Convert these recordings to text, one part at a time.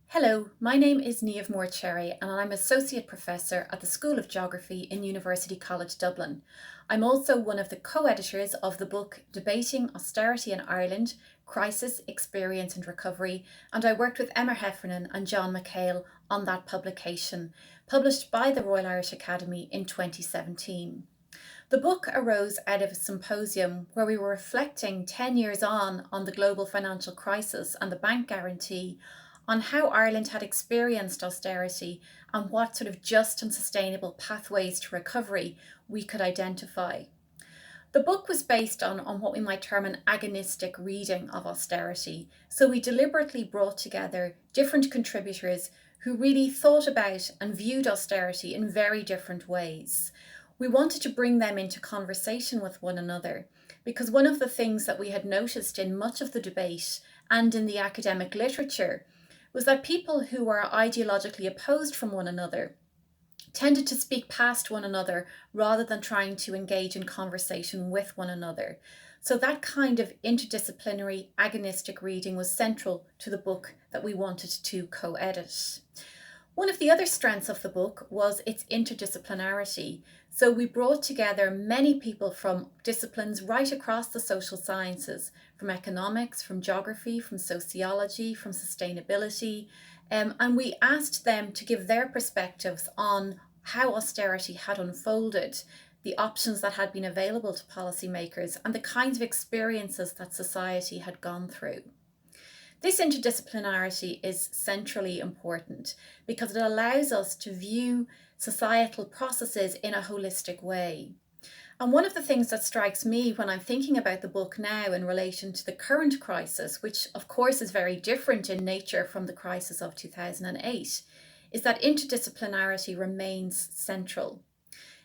Hello, my name is Niamh Moore-Cherry and I'm Associate Professor at the School of Geography in University College Dublin. I'm also one of the co-editors of the book Debating Austerity in Ireland, Crisis, Experience and Recovery, and I worked with Emma Heffernan and John McHale on that publication, published by the Royal Irish Academy in 2017. The book arose out of a symposium where we were reflecting 10 years on the global financial crisis and the bank guarantee, on how Ireland had experienced austerity and what sort of just and sustainable pathways to recovery we could identify. The book was based on what we might term an agonistic reading of austerity. So we deliberately brought together different contributors who really thought about and viewed austerity in very different ways. We wanted to bring them into conversation with one another because one of the things that we had noticed in much of the debate and in the academic literature was that people who were ideologically opposed from one another tended to speak past one another rather than trying to engage in conversation with one another. So that kind of interdisciplinary agonistic reading was central to the book that we wanted to co-edit. One of the other strengths of the book was its interdisciplinarity. So we brought together many people from disciplines right across the social sciences, from economics, from geography, from sociology, from sustainability, and we asked them to give their perspectives on how austerity had unfolded, the options that had been available to policymakers, and the kinds of experiences that society had gone through. This interdisciplinarity is centrally important because it allows us to view societal processes in a holistic way. And one of the things that strikes me when I'm thinking about the book now in relation to the current crisis, which of course is very different in nature from the crisis of 2008, is that interdisciplinarity remains central.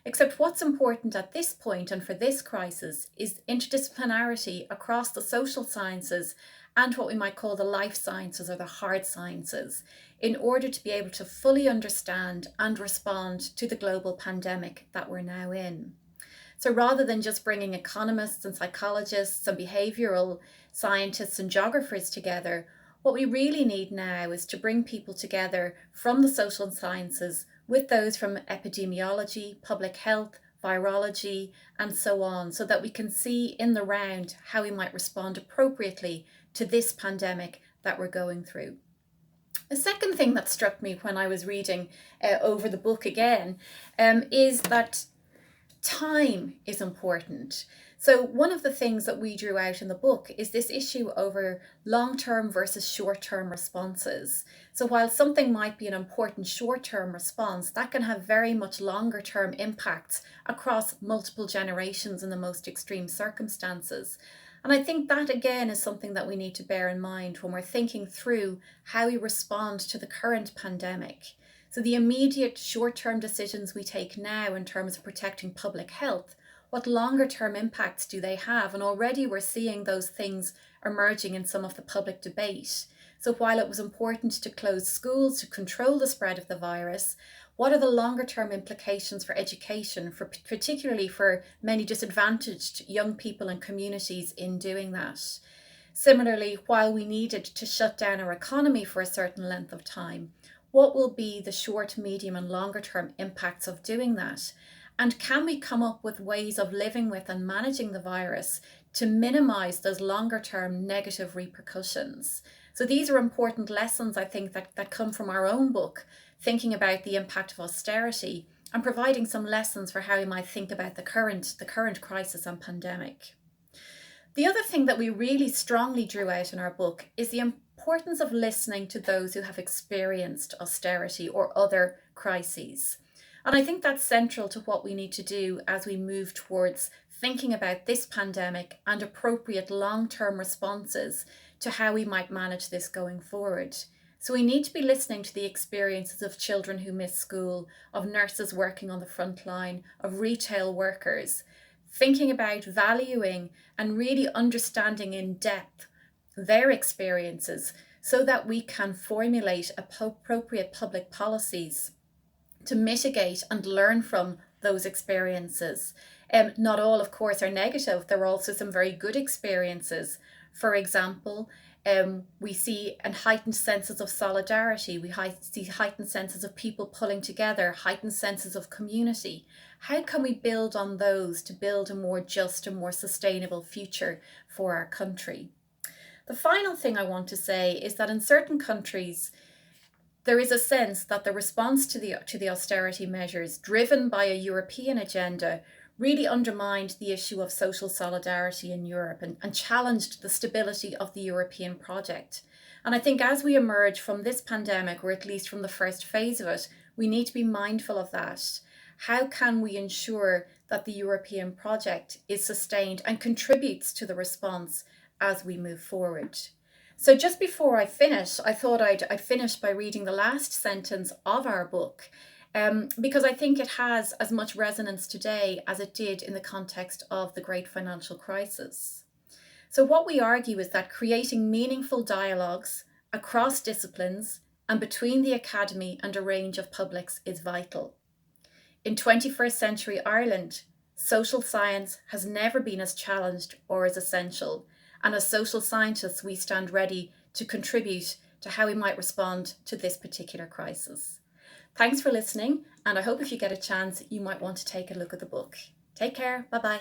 Except what's important at this point and for this crisis is interdisciplinarity across the social sciences and what we might call the life sciences or the hard sciences, in order to be able to fully understand and respond to the global pandemic that we're now in. So rather than just bringing economists and psychologists and behavioural scientists and geographers together, what we really need now is to bring people together from the social sciences with those from epidemiology, public health, virology, and so on, so that we can see in the round how we might respond appropriately to this pandemic that we're going through. The second thing that struck me when I was reading over the book again is that time is important. So one of the things that we drew out in the book is this issue over long-term versus short-term responses. So while something might be an important short-term response, that can have very much longer-term impacts across multiple generations in the most extreme circumstances. And I think that again is something that we need to bear in mind when we're thinking through how we respond to the current pandemic. So the immediate short-term decisions we take now in terms of protecting public health, what longer-term impacts do they have? And already we're seeing those things emerging in some of the public debate. So while it was important to close schools to control the spread of the virus, what are the longer-term implications for education, particularly for many disadvantaged young people and communities in doing that? Similarly, while we needed to shut down our economy for a certain length of time, what will be the short, medium and longer term impacts of doing that? And can we come up with ways of living with and managing the virus to minimise those longer term negative repercussions? So these are important lessons, I think, that come from our own book, thinking about the impact of austerity and providing some lessons for how we might think about the current crisis and pandemic. The other thing that we really strongly drew out in our book is the importance of listening to those who have experienced austerity or other crises. And I think that's central to what we need to do as we move towards thinking about this pandemic and appropriate long-term responses to how we might manage this going forward. So we need to be listening to the experiences of children who miss school, of nurses working on the front line, of retail workers, thinking about valuing and really understanding in depth their experiences so that we can formulate appropriate public policies to mitigate and learn from those experiences Not all, of course, are negative. There are also some very good experiences. For example, we see a heightened senses of solidarity. We see heightened senses of people pulling together, heightened senses of community. How can we build on those to build a more just and more sustainable future for our country? The final thing I want to say is that in certain countries, there is a sense that the response to the austerity measures driven by a European agenda really undermined the issue of social solidarity in Europe and challenged the stability of the European project. And I think as we emerge from this pandemic, or at least from the first phase of it, we need to be mindful of that. How can we ensure that the European project is sustained and contributes to the response as we move forward? So just before I finish, I thought I'd finish by reading the last sentence of our book, because I think it has as much resonance today as it did in the context of the great financial crisis. So what we argue is that creating meaningful dialogues across disciplines and between the academy and a range of publics is vital. In 21st century Ireland, social science has never been as challenged or as essential. And as social scientists, we stand ready to contribute to how we might respond to this particular crisis. Thanks for listening, and I hope if you get a chance, you might want to take a look at the book. Take care. Bye-bye.